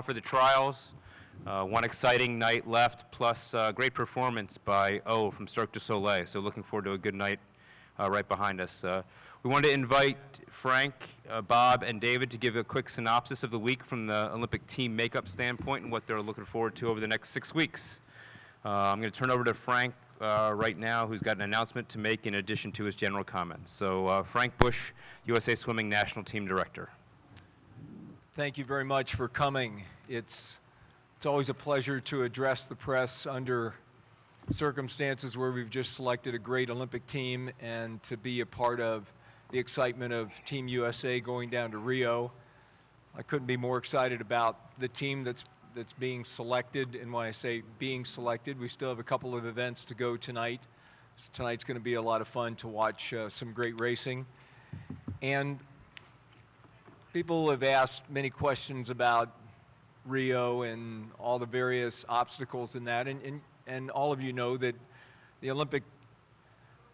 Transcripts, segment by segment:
For the trials. One exciting night left, plus great performance by O from Cirque du Soleil. So looking forward to a good night right behind us. We wanted to invite Frank, Bob, and David to give a quick synopsis of the week from the Olympic team makeup standpoint and what they're looking forward to over the next 6 weeks. I'm going to turn over to Frank right now, who's got an announcement to make in addition to his general comments. So Frank Bush, USA Swimming National Team Director. Thank you very much for coming. It's always a pleasure to address the press under circumstances where we've just selected a great Olympic team and to be a part of the excitement of Team USA going down to Rio. I couldn't be more excited about the team that's being selected, and when I say being selected, we still have a couple of events to go tonight. So tonight's going to be a lot of fun to watch some great racing. And people have asked many questions about Rio and all the various obstacles in that, and all of you know that the Olympic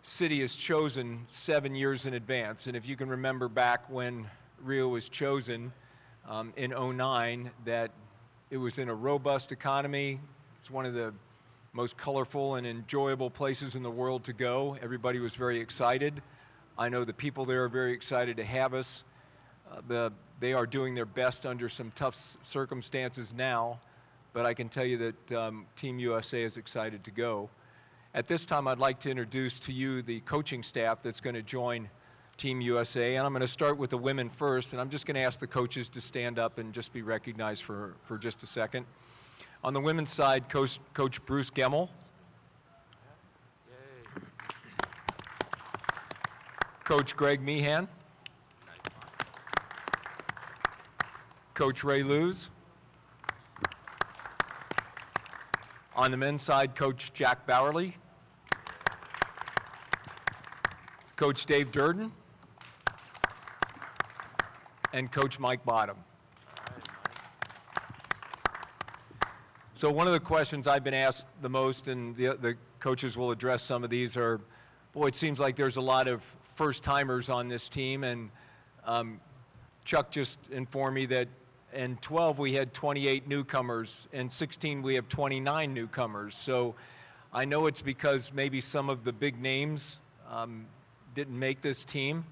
city is chosen 7 years in advance. And if you can remember back when Rio was chosen in '09, that it was in a robust economy. It's one of the most colorful and enjoyable places in the world to go. Everybody was very excited. I know the people there are very excited to have us. They are doing their best under some tough circumstances now, but I can tell you that Team USA is excited to go. At this time, I'd like to introduce to you the coaching staff that's going to join Team USA, and I'm going to start with the women first, and I'm just going to ask the coaches to stand up and just be recognized for just a second. On the women's side, Coach Bruce Gemmel. Coach Greg Meehan. Coach Ray Luz. On the men's side, Coach Jack Bowerly. Coach Dave Durden. And Coach Mike Bottom. So one of the questions I've been asked the most, and the coaches will address some of these, are, boy, it seems like there's a lot of first-timers on this team, and Chuck just informed me that in 12 we had 28 newcomers, in 16 we have 29 newcomers. So I know it's because maybe some of the big names didn't make this team,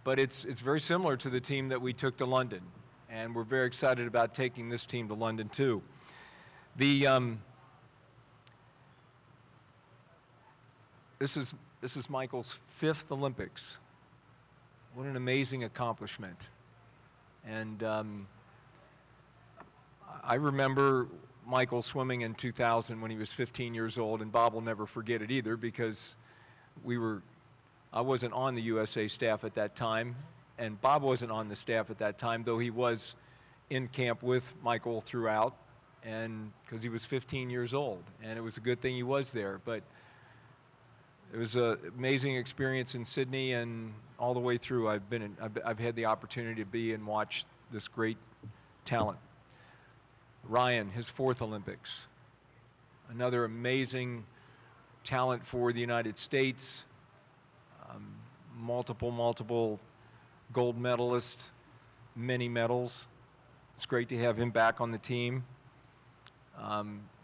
but it's very similar to the team that we took to London, and we're very excited about taking this team to London too. This is Michael's 5th Olympics. What an amazing accomplishment. And I remember Michael swimming in 2000 when he was 15 years old, and Bob will never forget it either, because I wasn't on the USA staff at that time, and Bob wasn't on the staff at that time, though he was in camp with Michael throughout, and because he was 15 years old, and it was a good thing he was there. But it was an amazing experience in Sydney, and all the way through I've had the opportunity to be and watch this great talent. Ryan, his 4th Olympics. Another amazing talent for the United States. Multiple gold medalist, many medals. It's great to have him back on the team.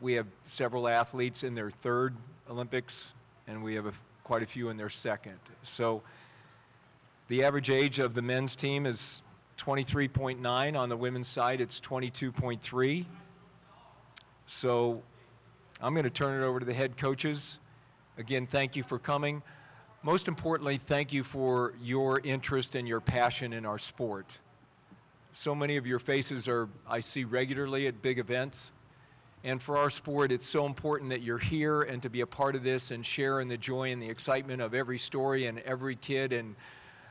We have several athletes in their 3rd Olympics, and we have quite a few in their 2nd. So the average age of the men's team is 23.9. On the women's side, it's 22.3. So I'm going to turn it over to the head coaches. Again, thank you for coming. Most importantly, thank you for your interest and your passion in our sport. So many of your faces I see regularly at big events. And for our sport, it's so important that you're here and to be a part of this and share in the joy and the excitement of every story and every kid, and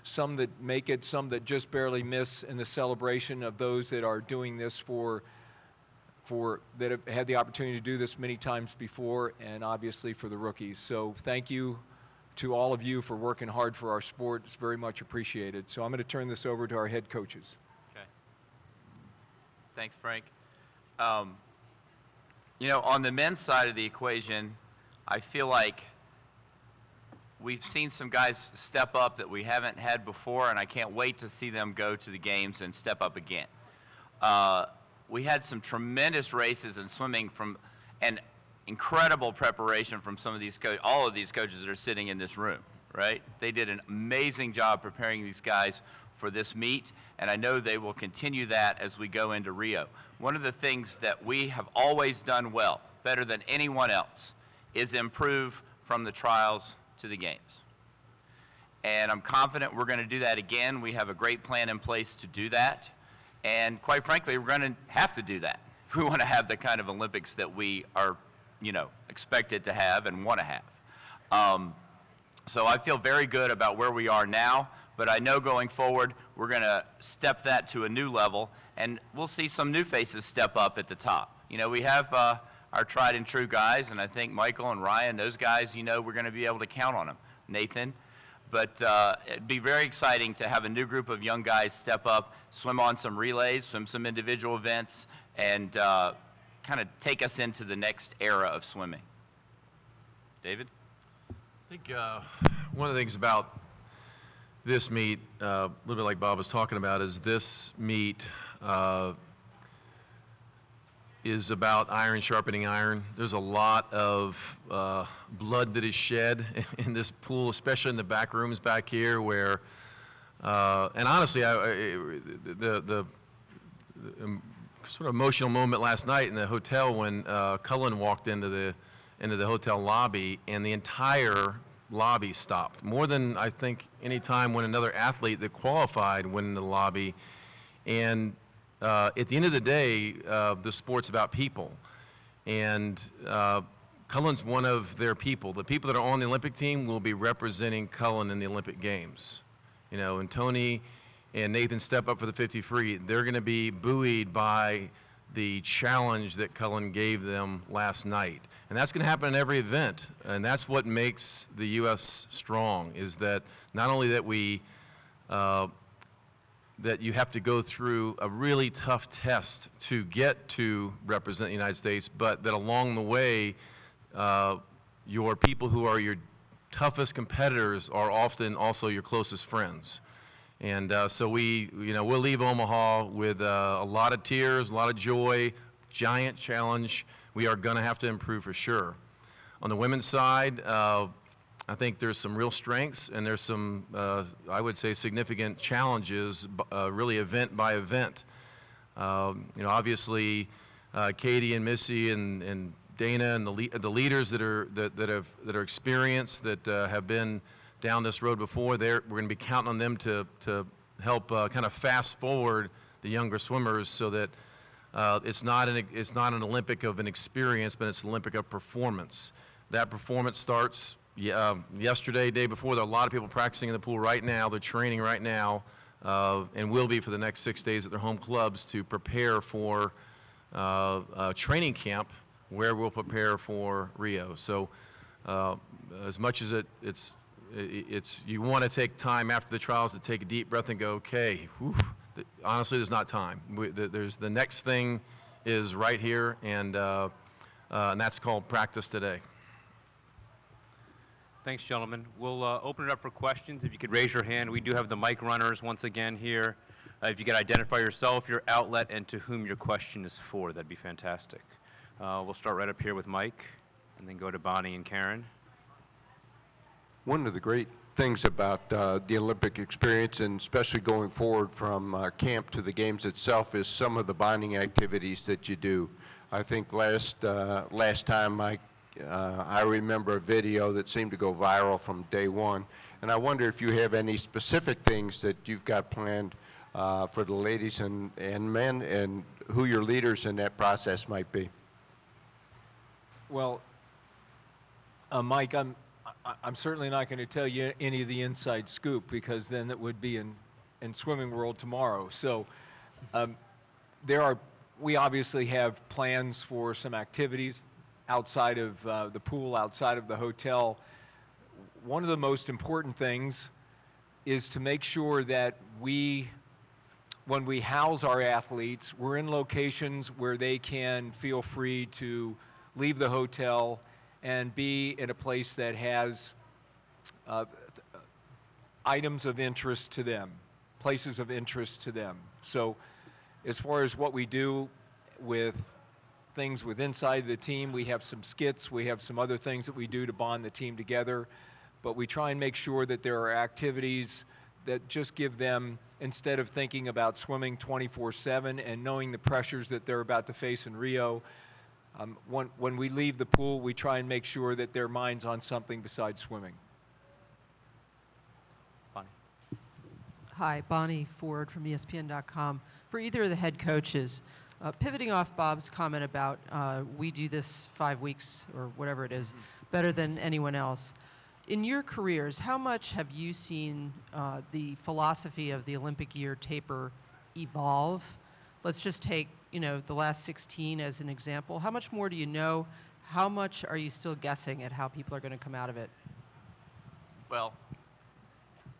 some that make it, some that just barely miss, in the celebration of those that are doing this that have had the opportunity to do this many times before, and obviously for the rookies. So thank you to all of you for working hard for our sport. It's very much appreciated. So I'm going to turn this over to our head coaches. Okay. Thanks, Frank. On the men's side of the equation, I feel like we've seen some guys step up that we haven't had before, and I can't wait to see them go to the games and step up again. we had some tremendous races in swimming and incredible preparation from some of these all of these coaches that are sitting in this room, right? They did an amazing job preparing these guys for this meet, and I know they will continue that as we go into Rio. One of the things that we have always done well, better than anyone else, is improve from the trials to the games. And I'm confident we're going to do that again. We have a great plan in place to do that. And quite frankly, we're going to have to do that if we want to have the kind of Olympics that we are, expected to have and want to have. So I feel very good about where we are now, but I know going forward, we're going to step that to a new level, and we'll see some new faces step up at the top. We have our tried and true guys, and I think Michael and Ryan, those guys, we're going to be able to count on them. Nathan. But it'd be very exciting to have a new group of young guys step up, swim on some relays, swim some individual events, and kind of take us into the next era of swimming. David? I think one of the things about this meet, a little bit like Bob was talking about, is this meet is about iron sharpening iron. There's a lot of blood that is shed in this pool, especially in the back rooms back here where, and honestly, the sort of emotional moment last night in the hotel when Cullen walked into the hotel lobby and the entire lobby stopped. More than I think any time when another athlete that qualified went in the lobby. And at the end of the day, the sport's about people. And Cullen's one of their people. The people that are on the Olympic team will be representing Cullen in the Olympic Games. And Tony and Nathan step up for the 50 free. They're going to be buoyed by the challenge that Cullen gave them last night. And that's going to happen in every event. And that's what makes the U.S. strong, is that not only that that you have to go through a really tough test to get to represent the United States, but that along the way, your people who are your toughest competitors are often also your closest friends. And so we'll leave Omaha with a lot of tears, a lot of joy, giant challenge. We are going to have to improve for sure. On the women's side, I think there's some real strengths and there's some, I would say, significant challenges, really event by event. Obviously, Katie and Missy and Dana and the leaders that are experienced, that have been down this road before, we're going to be counting on them to help kind of fast forward the younger swimmers so that it's not an Olympic of an experience, but it's an Olympic of performance. That performance starts yesterday, day before. There are a lot of people practicing in the pool right now. They're training right now, and will be for the next 6 days at their home clubs to prepare for training camp where we'll prepare for Rio. So as much as it's you want to take time after the trials to take a deep breath and go, okay, whew, honestly, there's not time. There's the next thing is right here, and that's called practice today. Thanks, gentlemen. We'll open it up for questions. If you could raise your hand. We do have the mic runners once again here. If you could identify yourself, your outlet, and to whom your question is for, that'd be fantastic. We'll start right up here with Mike, and then go to Bonnie and Karen. One of the great things about the Olympic experience, and especially going forward from camp to the games itself, is some of the bonding activities that you do. I think last time I remember a video that seemed to go viral from day one, and I wonder if you have any specific things that you've got planned for the ladies and men, and who your leaders in that process might be. Well, Mike, I'm certainly not going to tell you any of the inside scoop, because then that would be in swimming world tomorrow. So we obviously have plans for some activities outside of the pool, outside of the hotel. One of the most important things is to make sure that when we house our athletes, we're in locations where they can feel free to leave the hotel and be in a place that has items of interest to them, places of interest to them. So as far as what we do with things with inside the team. We have some skits, we have some other things that we do to bond the team together, but we try and make sure that there are activities that just give them, instead of thinking about swimming 24/7 and knowing the pressures that they're about to face in Rio, when we leave the pool, we try and make sure that their mind's on something besides swimming. Bonnie. Hi, Bonnie Ford from ESPN.com. For either of the head coaches, pivoting off Bob's comment about we do this 5 weeks or whatever it is better than anyone else. In your careers, how much have you seen the philosophy of the Olympic year taper evolve? Let's just take, the last 16 as an example. How much more do you know? How much are you still guessing at how people are going to come out of it? Well,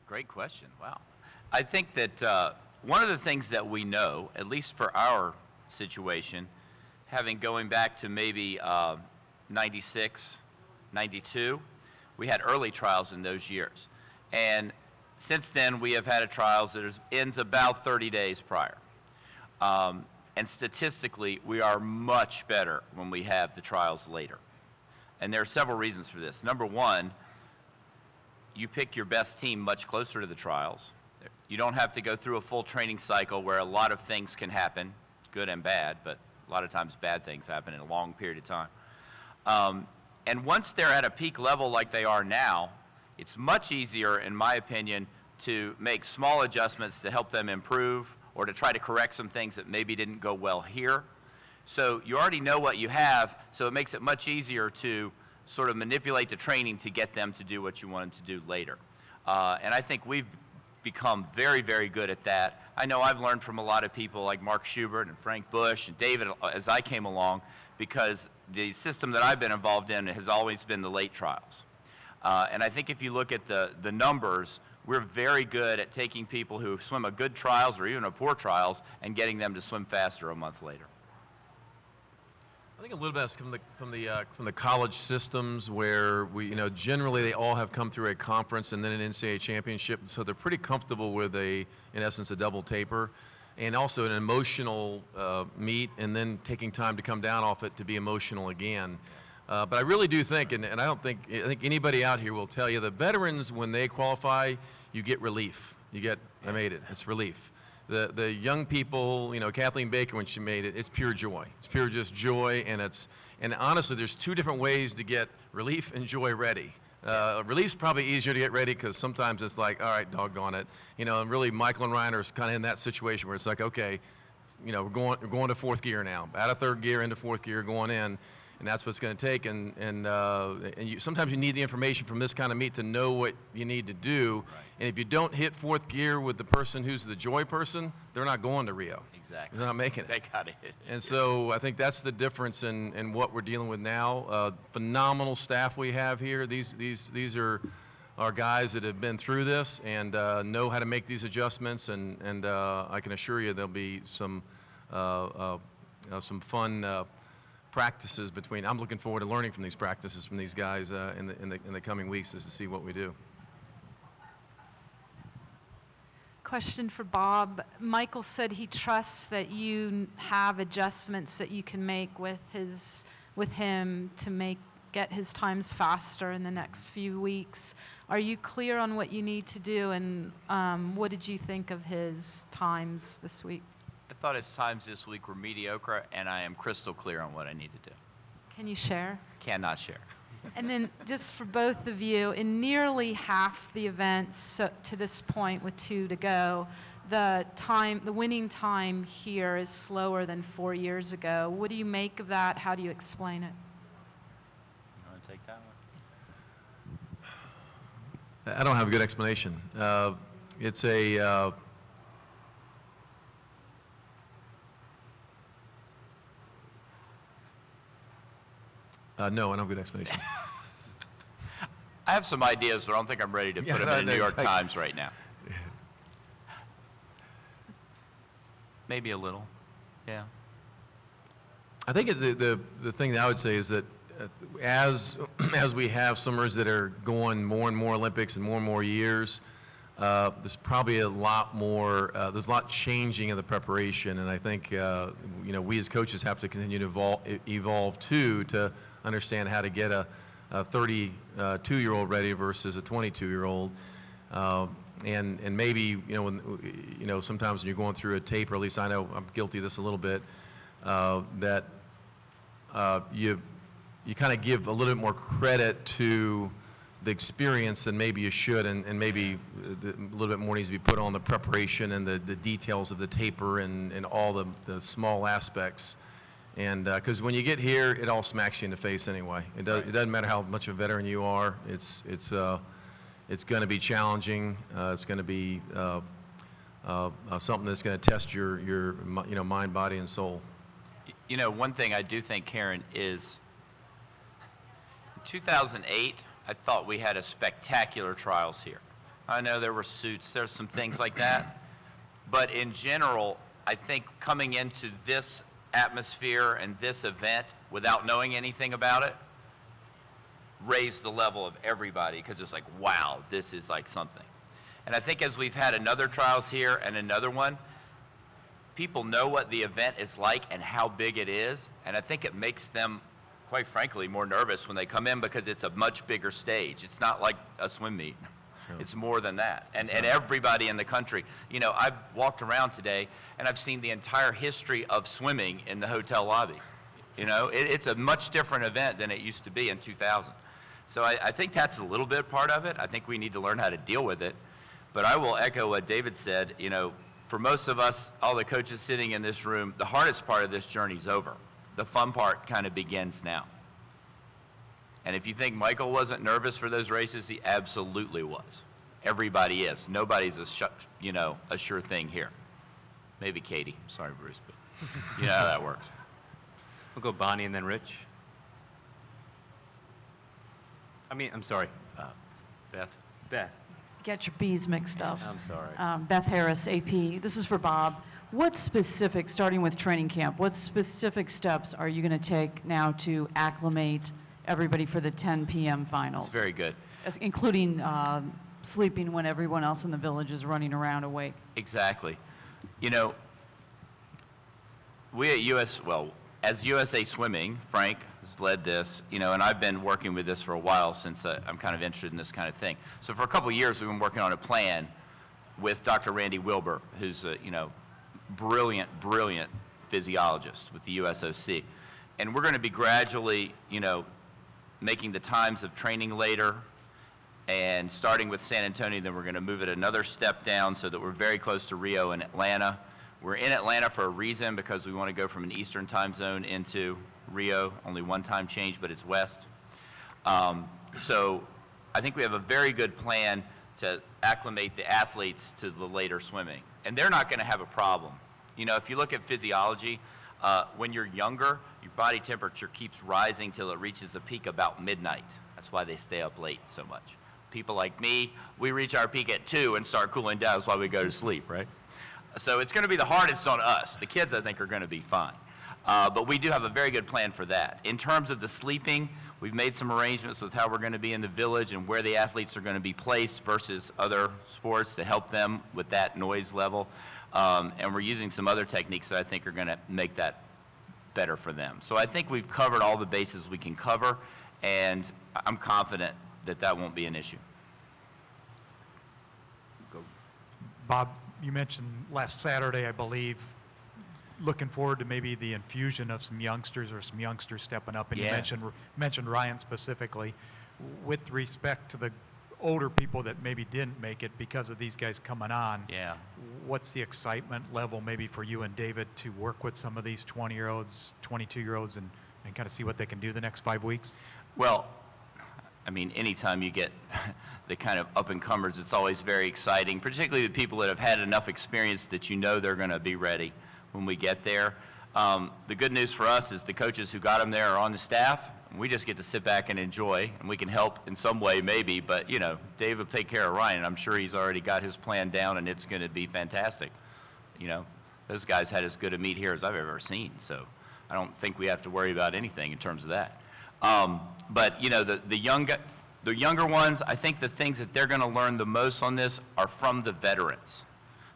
great question. Wow. I think that one of the things that we know, at least for our situation, going back to maybe 96, 92, we had early trials in those years. And since then, we have had trials that ends about 30 days prior. And statistically, we are much better when we have the trials later. And there are several reasons for this. Number one, you pick your best team much closer to the trials. You don't have to go through a full training cycle where a lot of things can happen, good and bad, but a lot of times bad things happen in a long period of time. And once they're at a peak level like they are now, it's much easier, in my opinion, to make small adjustments to help them improve or to try to correct some things that maybe didn't go well here. So you already know what you have, so it makes it much easier to sort of manipulate the training to get them to do what you want them to do later. And I think we've become very, very good at that. I know I've learned from a lot of people like Mark Schubert and Frank Bush and David as I came along, because the system that I've been involved in has always been the late trials. And I think if you look at the numbers, we're very good at taking people who swim a good trials or even a poor trials and getting them to swim faster a month later. I think a little bit is from the college systems where generally they all have come through a conference and then an NCAA championship, so they're pretty comfortable with in essence, a double taper, and also an emotional meet, and then taking time to come down off it to be emotional again. But I really do think, and I think anybody out here will tell you, the veterans, when they qualify, you get relief. I made it. It's relief. The young people, Kathleen Baker, when she made it, it's pure joy. It's pure just joy, and honestly, there's two different ways to get relief and joy ready. Relief's probably easier to get ready because sometimes it's like, all right, doggone it. And really Michael and Ryan are kind of in that situation where it's like, okay, we're going to fourth gear now. Out of third gear into fourth gear, going in. And that's what it's going to take. And sometimes you need the information from this kind of meet to know what you need to do. Right. And if you don't hit fourth gear with the person who's the joy person, they're not going to Rio. Exactly. They're not making it. They got it. And so I think that's the difference in what we're dealing with now. Phenomenal staff we have here. These are our guys that have been through this and know how to make these adjustments. And I can assure you there'll be some fun practices between. I'm looking forward to learning from these practices from these guys in the coming weeks, as to see what we do. Question for Bob. Michael said he trusts that you have adjustments that you can make with him to get his times faster in the next few weeks. Are you clear on what you need to do, and what did you think of his times this week? I thought his times this week were mediocre, and I am crystal clear on what I need to do. Can you share? Cannot share. And then just for both of you, in nearly half the events to this point with 2 to go, the winning time here is slower than 4 years ago. What do you make of that? How do you explain it? You want to take that one? I don't have a good explanation. It's a no, I don't have a good explanation. I have some ideas, but I don't think I'm ready to put them in the New York Times right now. Maybe a little, yeah. I think the thing that I would say is that as we have swimmers that are going more and more Olympics and more years, there's probably a lot more, there's a lot changing in the preparation, and I think, we as coaches have to continue to evolve too, to understand how to get a 32-year-old ready versus a 22-year-old. And maybe, when, sometimes when you're going through a tape, or at least I know I'm guilty of this a little bit, that you kind of give a little bit more credit to the experience than maybe you should, and maybe a little bit more needs to be put on the preparation and the details of the taper and all the small aspects. And because when you get here, it all smacks you in the face anyway. It doesn't matter how much of a veteran you are. It's going to be challenging. It's going to be something that's going to test your mind, body, and soul. One thing I do think, Karen, is in 2008, I thought we had a spectacular trials here. I know there were suits, there's some things like that. But in general, I think coming into this atmosphere and this event without knowing anything about it raised the level of everybody, because it's like, wow, this is like something. And I think as we've had another trials here and another one, people know what the event is like and how big it is, and I think it makes them, quite frankly, more nervous when they come in, because it's a much bigger stage. It's not like a swim meet. Sure. It's more than that. And everybody in the country, I've walked around today and I've seen the entire history of swimming in the hotel lobby. It's a much different event than it used to be in 2000. So I think that's a little bit part of it. I think we need to learn how to deal with it. But I will echo what David said. For most of us, all the coaches sitting in this room, the hardest part of this journey is over. The fun part kind of begins now. And if you think Michael wasn't nervous for those races, he absolutely was. Everybody is. Nobody's a sure thing here. Maybe Katie. Sorry, Bruce, but you know how that works. We'll go Bonnie and then Rich. I'm sorry. Beth. Beth. Get your B's mixed up. I'm sorry. Beth Harris, AP. This is for Bob. What specific, starting with training camp, what specific steps are you going to take now to acclimate everybody for the 10 p.m. finals? It's very good. Including sleeping when everyone else in the village is running around awake. Exactly. We at as USA Swimming, Frank has led this, and I've been working with this for a while, since I'm kind of interested in this kind of thing. So for a couple of years, we've been working on a plan with Dr. Randy Wilbur, who's a, brilliant physiologist with the USOC. And we're going to be gradually, making the times of training later, and starting with San Antonio, then we're going to move it another step down so that we're very close to Rio and Atlanta. We're in Atlanta for a reason, because we want to go from an Eastern time zone into Rio, only one time change, but it's west. So I think we have a very good plan to acclimate the athletes to the later swimming. And they're not going to have a problem. If you look at physiology, when you're younger, your body temperature keeps rising till it reaches a peak about midnight. That's why they stay up late so much. People like me, we reach our peak at 2 and start cooling down. That's why we go to sleep, right? So it's going to be the hardest on us. The kids, I think, are going to be fine. But we do have a very good plan for that. In terms of the sleeping, we've made some arrangements with how we're going to be in the village and where the athletes are going to be placed versus other sports to help them with that noise level. And we're using some other techniques that I think are going to make that better for them. So I think we've covered all the bases we can cover, and I'm confident that that won't be an issue. Bob, you mentioned last Saturday, I believe, looking forward to maybe the infusion of some youngsters stepping up, and Yeah. you mentioned Ryan specifically. With respect to the older people that maybe didn't make it because of these guys coming on, Yeah. what's the excitement level maybe for you and David to work with some of these 20-year-olds, 22-year-olds, and kind of see what they can do the next 5 weeks? Well, anytime you get the kind of up-and-comers, it's always very exciting, particularly the people that have had enough experience that they're going to be ready when we get there. The good news for us is the coaches who got them there are on the staff. We just get to sit back and enjoy, and we can help in some way maybe, but, Dave will take care of Ryan. I'm sure he's already got his plan down, and it's going to be fantastic. Those guys had as good a meet here as I've ever seen, so I don't think we have to worry about anything in terms of that. But, the young guys, The younger ones, I think the things that they're going to learn the most on this are from the veterans.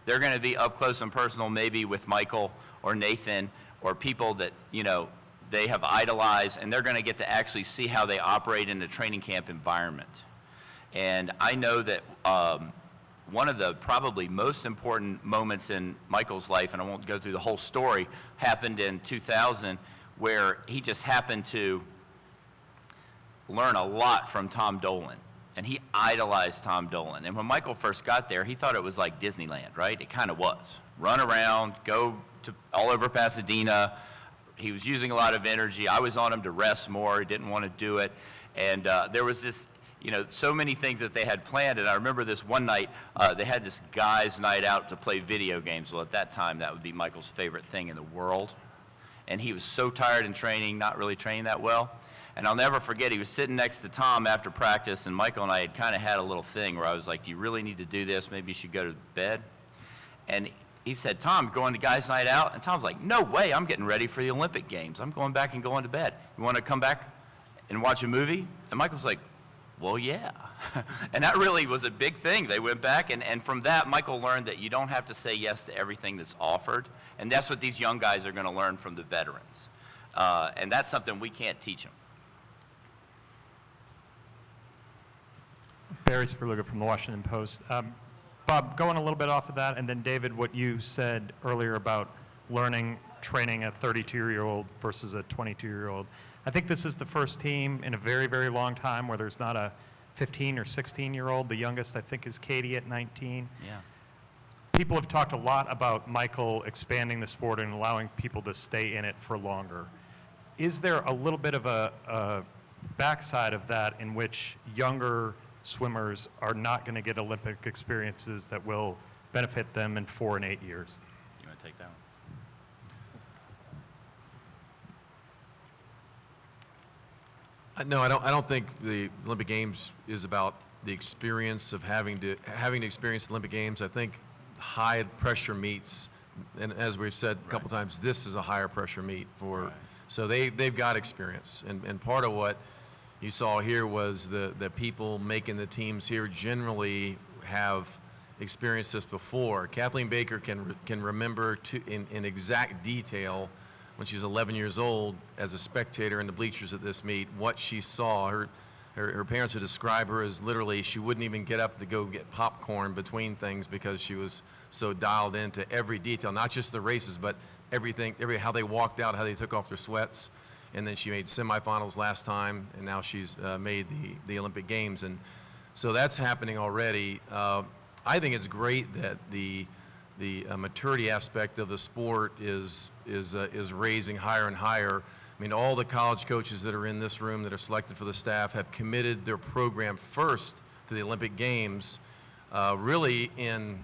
They're going to be up close and personal maybe with Michael or Nathan or people that, you know, they have idolized, and they're going to get to actually see how they operate in a training camp environment. And I know that one of the probably most important moments in Michael's life, and I won't go through the whole story, happened in 2000 where he just happened to learn a lot from Tom Dolan. And he idolized Tom Dolan. And when Michael first got there, he thought it was like Disneyland, right? It kind of was. Run around, go to all over Pasadena. He was using a lot of energy. I was on him to rest more. He didn't want to do it. And there was this, you know, so many things that they had planned. And I remember this one night, they had this guys' night out to play video games. Well, at that time, that would be Michael's favorite thing in the world. And he was so tired in training, not really training that well. And I'll never forget, he was sitting next to Tom after practice, and Michael and I had kind of had a little thing where I was like, do you really need to do this? Maybe you should go to bed. And he said, Tom, going to guys' night out? And Tom's like, no way, I'm getting ready for the Olympic Games. I'm going back and going to bed. You want to come back and watch a movie? And Michael's like, well, yeah. And that really was a big thing. They went back, and from that, Michael learned that you don't have to say yes to everything that's offered. And that's what these young guys are going to learn from the veterans. And that's something we can't teach them. Barry Sperluga from the Washington Post. Bob, going a little bit off of that, and then David, what you said earlier about training a 32-year-old versus a 22-year-old. I think this is the first team in a very, very long time where there's not a 15 or 16-year-old. The youngest, I think, is Katie at 19. Yeah. People have talked a lot about Michael expanding the sport and allowing people to stay in it for longer. Is there a little bit of a backside of that in which younger swimmers are not going to get Olympic experiences that will benefit them in 4 and 8 years? You want to take that one? No, I don't think the Olympic Games is about the experience of having to experience the Olympic Games. I think high pressure meets, and as we've said a couple times, this is a higher pressure meet for. Right. So they've got experience, and part of what you saw here was the people making the teams here generally have experienced this before. Kathleen Baker can remember in exact detail when she's 11 years old as a spectator in the bleachers at this meet what she saw. Her parents would describe her as literally she wouldn't even get up to go get popcorn between things because she was so dialed into every detail, not just the races, but everything, how they walked out, how they took off their sweats. And then she made semifinals last time, and now she's made the Olympic Games. And so that's happening already. I think it's great that the maturity aspect of the sport is raising higher and higher. I mean, all the college coaches that are in this room that are selected for the staff have committed their program first to the Olympic Games, really in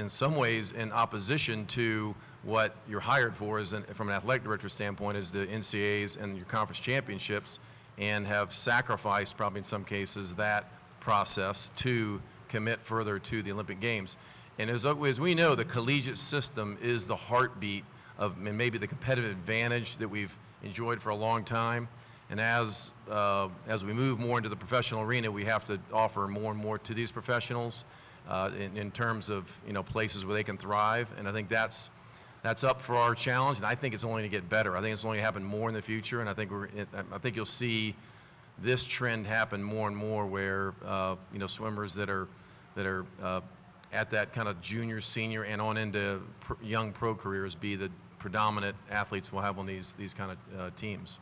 some ways in opposition to what you're hired for from an athletic director standpoint is the NCAAs and your conference championships, and have sacrificed probably in some cases that process to commit further to the Olympic Games. And as we know, the collegiate system is the heartbeat of and maybe the competitive advantage that we've enjoyed for a long time. And as we move more into the professional arena, we have to offer more and more to these professionals in terms of places where they can thrive. And I think that's up for our challenge, and I think it's only going to get better. I think it's only going to happen more in the future, and I think you'll see this trend happen more and more, where swimmers that are at that kind of junior, senior, and on into young pro careers be the predominant athletes we'll have on these kind of teams.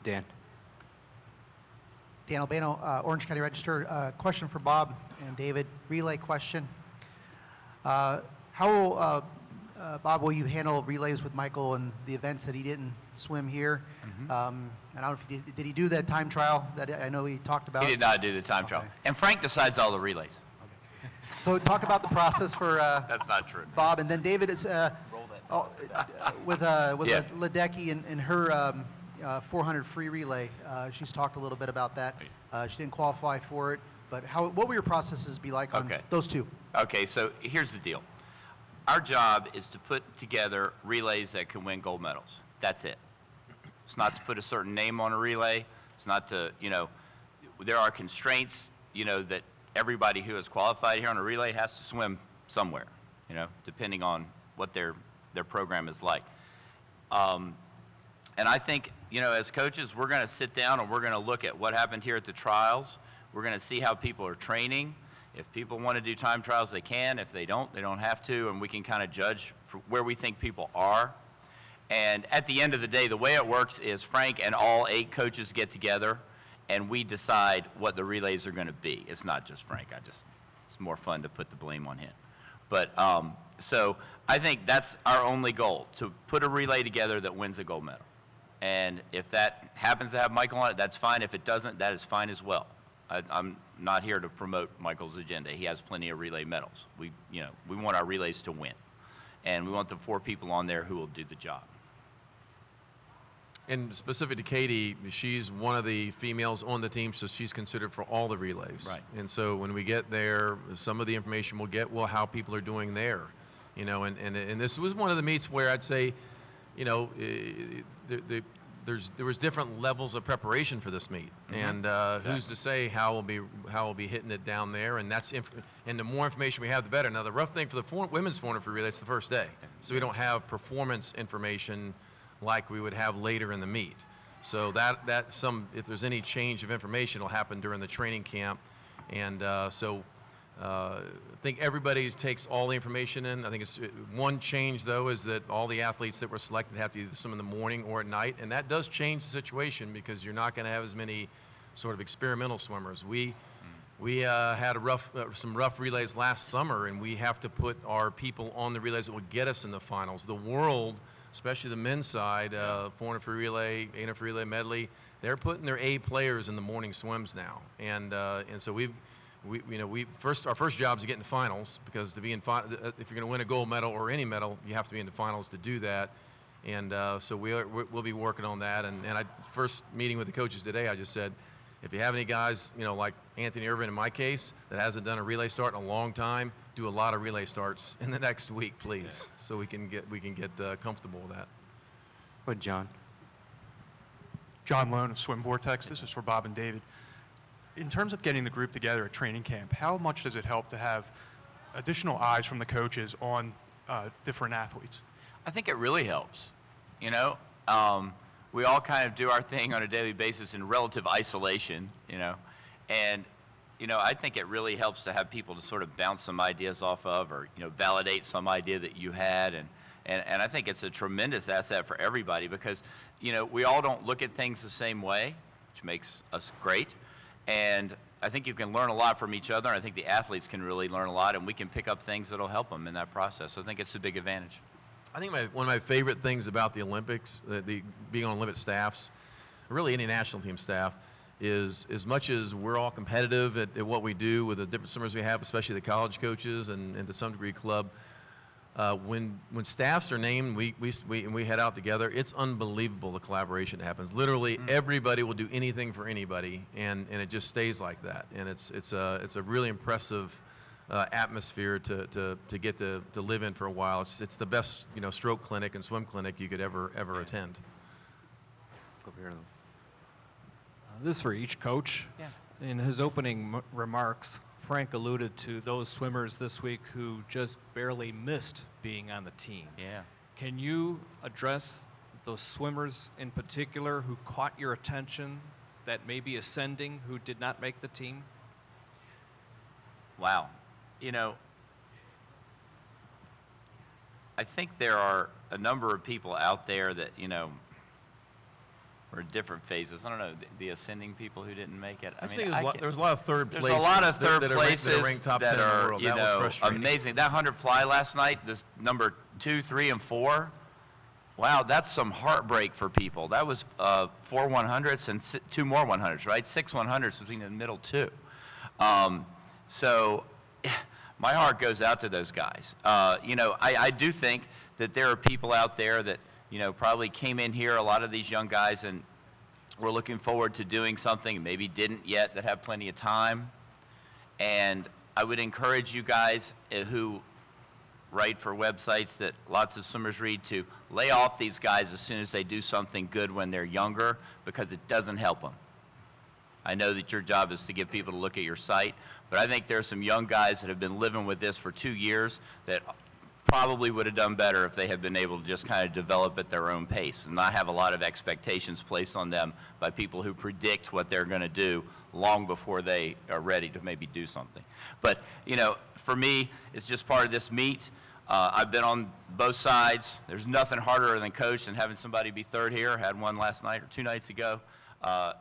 Dan. Dan Albano, Orange County Register. Question for Bob and David. Relay question. How will, Bob, will you handle relays with Michael and the events that he didn't swim here? And I don't know if did he do that time trial that I know he talked about? He did not do the time trial. And Frank decides all the relays. Okay. So talk about the process for That's not true. Bob, and then David is with Ledecky and her 400 free relay. She's talked a little bit about that. She didn't qualify for it, but what will your processes be like on those two? Okay, so here's the deal. Our job is to put together relays that can win gold medals. That's it. It's not to put a certain name on a relay. It's not to, there are constraints, that everybody who is qualified here on a relay has to swim somewhere, depending on what their program is like. And I think, as coaches, we're going to sit down and we're going to look at what happened here at the trials. We're going to see how people are training. If people want to do time trials, they can. If they don't have to, and we can kind of judge where we think people are. And at the end of the day, the way it works is Frank and all 8 coaches get together, and we decide what the relays are going to be. It's not just Frank. It's more fun to put the blame on him. But so I think that's our only goal, to put a relay together that wins a gold medal. And if that happens to have Michael on it, that's fine. If it doesn't, that is fine as well. I'm not here to promote Michael's agenda. He has plenty of relay medals. We want our relays to win. And we want the 4 people on there who will do the job. And specific to Katie, she's one of the females on the team, so she's considered for all the relays. Right. And so when we get there, some of the information we'll get, how people are doing there. And this was one of the meets where I'd say, there was different levels of preparation for this meet, and Exactly. who's to say how we'll be hitting it down there? And and the more information we have, the better. Now the rough thing for the women's 400 free relay, it's the first day, so we don't have performance information like we would have later in the meet. So if there's any change of information, it'll happen during the training camp, and I think everybody takes all the information in. I think it's one change, though, is that all the athletes that were selected have to either swim in the morning or at night, and that does change the situation because you're not going to have as many sort of experimental swimmers. We had some rough relays last summer, and we have to put our people on the relays that will get us in the finals. The world, especially the men's side, 400 free relay, 800 free relay medley, they're putting their A players in the morning swims now, and so our first job is to get in the finals, because to be if you're going to win a gold medal or any medal, you have to be in the finals to do that. And so we'll be working on that. And first meeting with the coaches today, I just said, if you have any guys, like Anthony Irvin in my case, that hasn't done a relay start in a long time, do a lot of relay starts in the next week, please, so we can get comfortable with that. What, John? John Lone of Swim Vortex. This is for Bob and David. In terms of getting the group together at training camp, how much does it help to have additional eyes from the coaches on different athletes? I think it really helps. We all kind of do our thing on a daily basis in relative isolation, and I think it really helps to have people to sort of bounce some ideas off of, or validate some idea that you had, and I think it's a tremendous asset for everybody, because we all don't look at things the same way, which makes us great. And I think you can learn a lot from each other, and I think the athletes can really learn a lot, and we can pick up things that'll help them in that process. So I think it's a big advantage. I think one of my favorite things about the Olympics, being on Olympic staffs, really any national team staff, is as much as we're all competitive at what we do with the different swimmers we have, especially the college coaches and to some degree club, when staffs are named, we head out together, it's unbelievable the collaboration that happens. Literally everybody will do anything for anybody, and it just stays like that. And it's a really impressive atmosphere to get to live in for a while. It's the best stroke clinic and swim clinic you could ever attend. Over here. This is for each coach. Yeah. In his opening remarks, Frank alluded to those swimmers this week who just barely missed being on the team. Yeah. Can you address those swimmers in particular who caught your attention, that may be ascending, who did not make the team? Wow. I think there are a number of people out there that, or different phases. I don't know, the ascending people who didn't make it. There was a lot of third places. There's a lot of third that places are ranked top 10 in the world. That was frustrating. amazing. That 100 fly last night, this number 2, 3, and 4. Wow, that's some heartbreak for people. That was 4 100s and 2 more 100s, right? 6 100s between the middle 2. So my heart goes out to those guys. I do think that there are people out there that probably came in here, a lot of these young guys, and were looking forward to doing something, maybe didn't yet, that have plenty of time. And I would encourage you guys who write for websites that lots of swimmers read to lay off these guys as soon as they do something good when they're younger, because it doesn't help them. I know that your job is to get people to look at your site, but I think there's some young guys that have been living with this for 2 years that probably would have done better if they had been able to just kind of develop at their own pace and not have a lot of expectations placed on them by people who predict what they're going to do long before they are ready to maybe do something. But, you know, for me, it's just part of this meet. I've been on both sides. There's nothing harder than coach than having somebody be third here. I had one last night or 2 nights ago.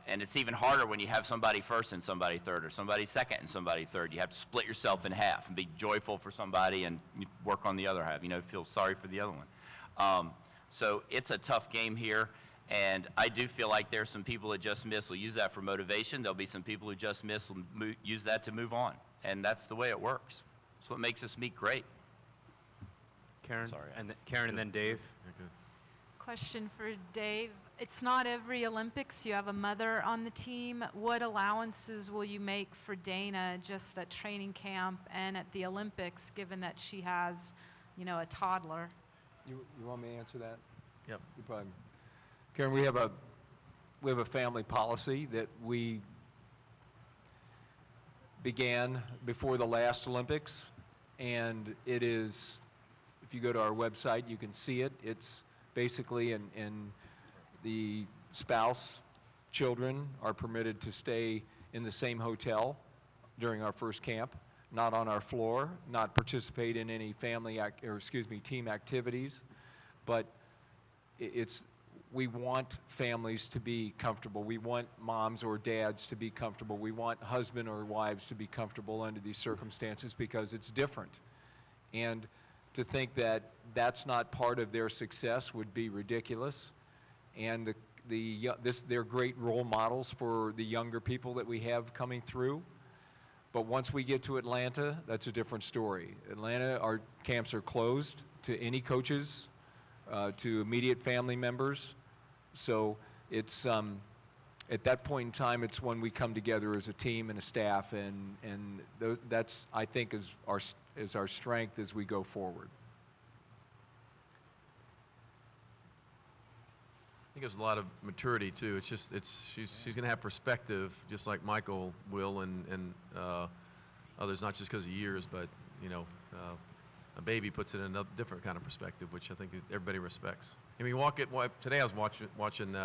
And it's even harder when you have somebody first and somebody third, or somebody second and somebody third. You have to split yourself in half and be joyful for somebody and work on the other half, you know, feel sorry for the other one. So it's a tough game here, and I do feel like there's some people that just miss will use that for motivation. There'll be some people who just miss will use that to move on, and that's the way it works. That's what makes this meet great. Karen? Sorry. And Karen and then Dave. Question for Dave. It's not every Olympics. You have a mother on the team. What allowances will you make for Dana just at training camp and at the Olympics, given that she has, you know, a toddler? You want me to answer that? Yep. You probably, Karen, we have a family policy that we began before the last Olympics, and it is, if you go to our website, you can see it. It's basically in the spouse, children are permitted to stay in the same hotel during our first camp, not on our floor, not participate in any team activities, but we want families to be comfortable. We want moms or dads to be comfortable. We want husband or wives to be comfortable under these circumstances because it's different. And to think that that's not part of their success would be ridiculous. And they're great role models for the younger people that we have coming through. But once we get to Atlanta, that's a different story. Atlanta, our camps are closed to any coaches, to immediate family members. So it's at that point in time, it's when we come together as a team and a staff, and that's, I think, is our strength as we go forward. I think there's a lot of maturity too. It's just she's going to have perspective, just like Michael will, and others, not just because of years, but you know, a baby puts it in a different kind of perspective, which I think everybody respects. I mean, today I was watching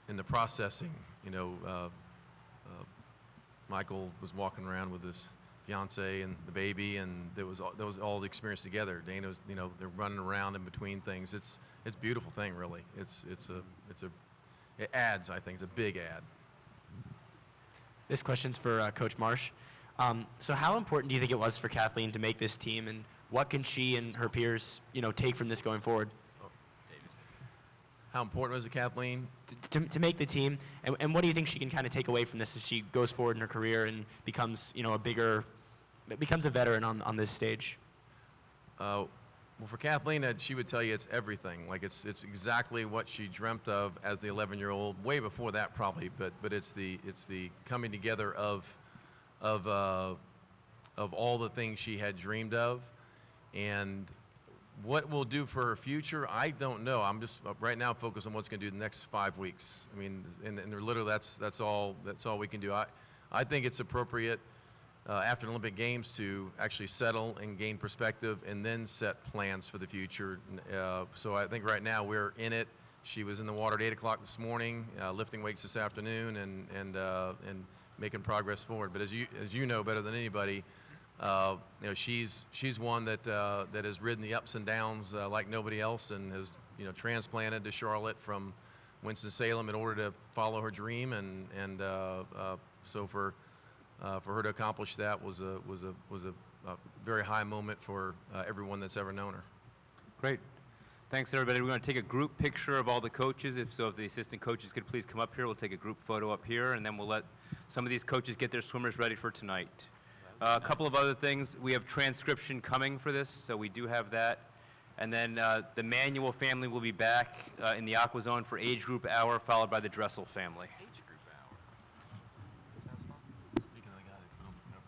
in the processing. You know, Michael was walking around with his fiance and the baby, and there was all the experience together. Dana was, you know, they're running around in between things. It's a beautiful thing, really. It adds, I think, it's a big add. This question's for Coach Marsh. So how important do you think it was for Kathleen to make this team, and what can she and her peers, you know, take from this going forward? How important was it, Kathleen? To make the team, and what do you think she can kind of take away from this as she goes forward in her career and becomes, you know, becomes a veteran on this stage? Well, for Kathleen, she would tell you it's everything. Like it's exactly what she dreamt of as the 11-year-old, way before that probably. But it's the coming together of all the things she had dreamed of, and what we'll do for her future, I don't know. I'm just right now focused on what's going to do the next 5 weeks. I mean, and literally that's all we can do. I think it's appropriate after the Olympic Games to actually settle and gain perspective and then set plans for the future. So I think right now we're in it. She was in the water at 8 o'clock this morning, lifting weights this afternoon, and making progress forward. But as you know better than anybody, you know, she's one that has ridden the ups and downs like nobody else, and has, you know, transplanted to Charlotte from Winston-Salem in order to follow her dream, and so for her to accomplish that was a very high moment for everyone that's ever known her. Great. Thanks, everybody. We're going to take a group picture of all the coaches. If the assistant coaches could please come up here, we'll take a group photo up here, and then we'll let some of these coaches get their swimmers ready for tonight. A couple of other things. We have transcription coming for this, so we do have that. And then the Manuel family will be back in the Aqua Zone for age group hour, followed by the Dressel family. Age group.